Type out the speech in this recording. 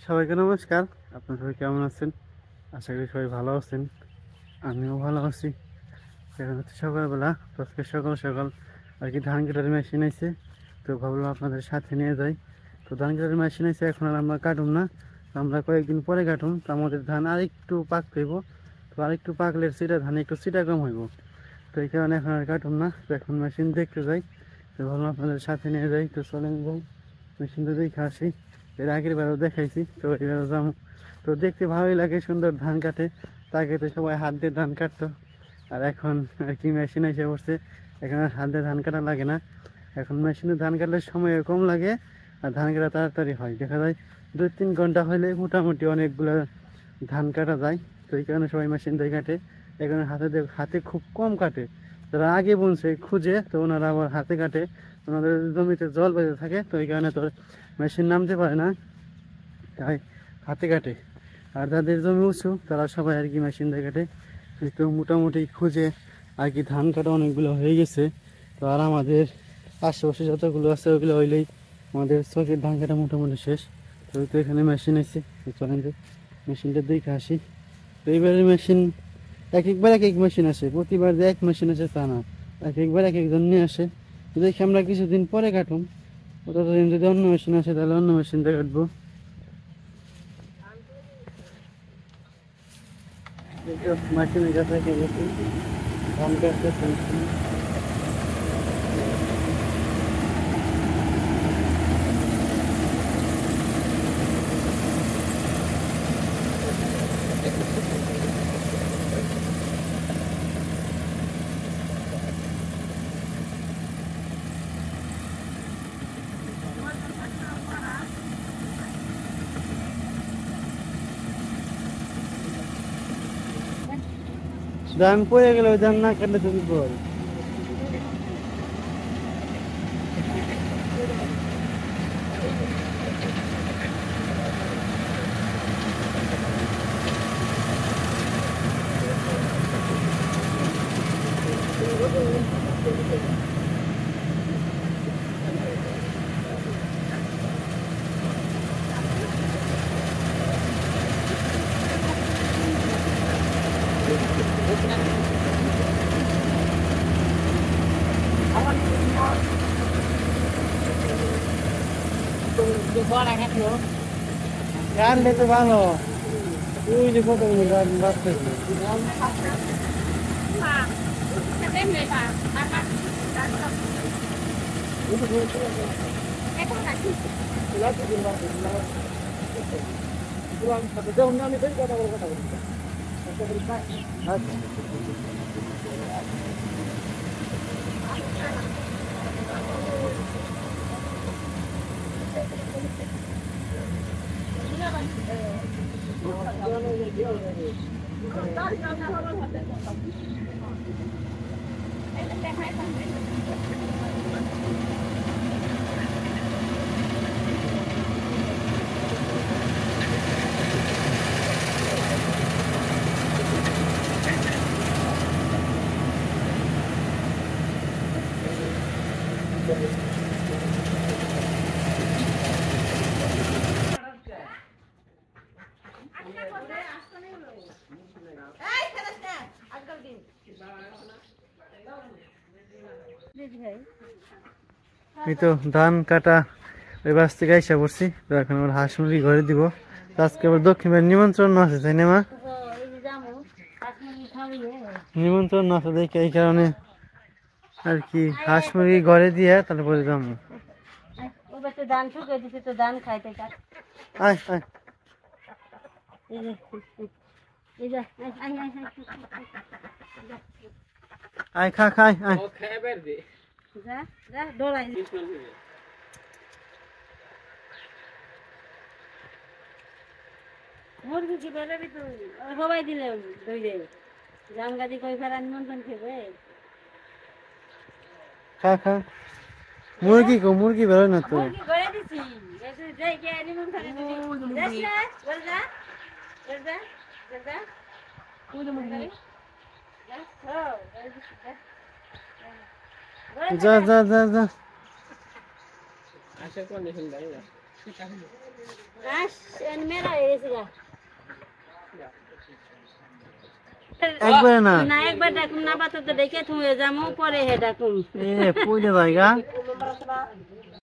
সবাইকে নমস্কার। আপনারা সবাই কেমন আছেন? আশা করি সবাই ভালো আছেন। আমিও ভালো আছি। এখন হচ্ছে সকালবেলা, তো আজকে সকাল সকাল আর কি ধান কাটার মেশিন আছে, তো ভাবলাম আপনাদের সাথে নিয়ে যাই। তো ধান কাটার মেশিন আছে, এখন আর আমরা কাটুম না, তো আমরা কয়েকদিন পরে কাটুম। তো আমাদের ধান আর একটু পাকতে হইব, তো আর একটু পাকলে সিটা ধান একটু সিটা কম হইব। তো এই কারণে এখন আর কাটুম না, তো এখন মেশিন দেখতে যাই। তো ভাবলাম আপনাদের সাথে নিয়ে যাই, তো চলেন যাই মেশিনটা দেখে আসি। এর আগের বারও দেখাইছি, তো এবারও যাবো। তো দেখতে ভালোই লাগে, সুন্দর ধান কাটে। তাকে তো সবাই হাত দিয়ে ধান কাটতো, আর এখন আর কি মেশিন এসে পড়ছে, এখন আর হাত দিয়ে ধান কাটা লাগে না। এখন মেশিনে ধান কাটলে সময় কম লাগে, আর ধান কাটা তাড়াতাড়ি হয়। দেখা যায় 2-3 ঘন্টা হলে মোটামুটি অনেকগুলো ধান কাটা যায়। তো এই কারণে সবাই মেশিন দিয়ে কাটে। এখানে হাতে খুব কম কাটে। যারা আগে বুনছে খুঁজে, তো ওনারা আবার হাতে কাটে। ওনাদের জমিতে জল বেঁধে থাকে, তো এই কারণে তোর মেশিন নামতে পারে না, তাই হাতে কাটে। আর যাদের জমি উঁচু তারা সবাই আর কি মেশিন দিয়ে কাটে। তো মোটামুটি খুঁজে আর কি ধান কাটা অনেকগুলো হয়ে গেছে। তো আর আমাদের আশেপাশে যতগুলো আছে ওগুলো হইলেই আমাদের চোখের ধান কাটা মোটামুটি শেষ। তো এখানে মেশিন আছে, চলেন যে মেশিনটা দেখে আসি। তো এইবারের মেশিন একবার এক এক মেশিন আসে, প্রতিবার যে এক মেশিন আছে তা না, একবার এক একজন নিয়ে আসে। তো দেখি আমরা কিছুদিন পরে কাটুম, ততদিন যদি অন্য মেশিন আসে তাহলে অন্য মেশিন দিয়ে কাটবো। মেশিনের কাছে গেছি, ধান কাটতেছে মেশিন। ধান পড়ে গেলে ওই ধান না কাটলে তুমি বল। কাটলে তো ভালো, ওই যে কত গান বাঁচতেছে। এই তো ধান কাটা ওই বাস থেকে আইসা পড়ছি। তো এখন আমার হাঁস মুরগি ঘরে দিব। তো আজকে আবার দক্ষিণের নিমন্ত্রণ আছে, তাই না মা? নিমন্ত্রণ আছে দেখে এই কারণে আর কি হাঁস মুরগি ঘরে দিয়ে তারপরে যাবো। আয় আয় আয় খা খাই আয়। মুরগি কি বেড়ে সবাই দিলে দইরে জাম গাদি কই ফেরা নিমন্ত্রণ খেবে খা খা। মুরগি কো মুরগি বেরোয় না তো। মুরগি ঘরে দিছি যাই কে নিমন্ত্রণ যাস না বল যা বল যা বল যা কোন মুরগি যা যা যা যা। আশা কোন দেখুন ভাই আস মেরা হয়েছে গা একবারে না না একবার ডাকুম না বাতো তো ডেকে তুমি যামো পরে হে ডাকুম এ কই দে জায়গা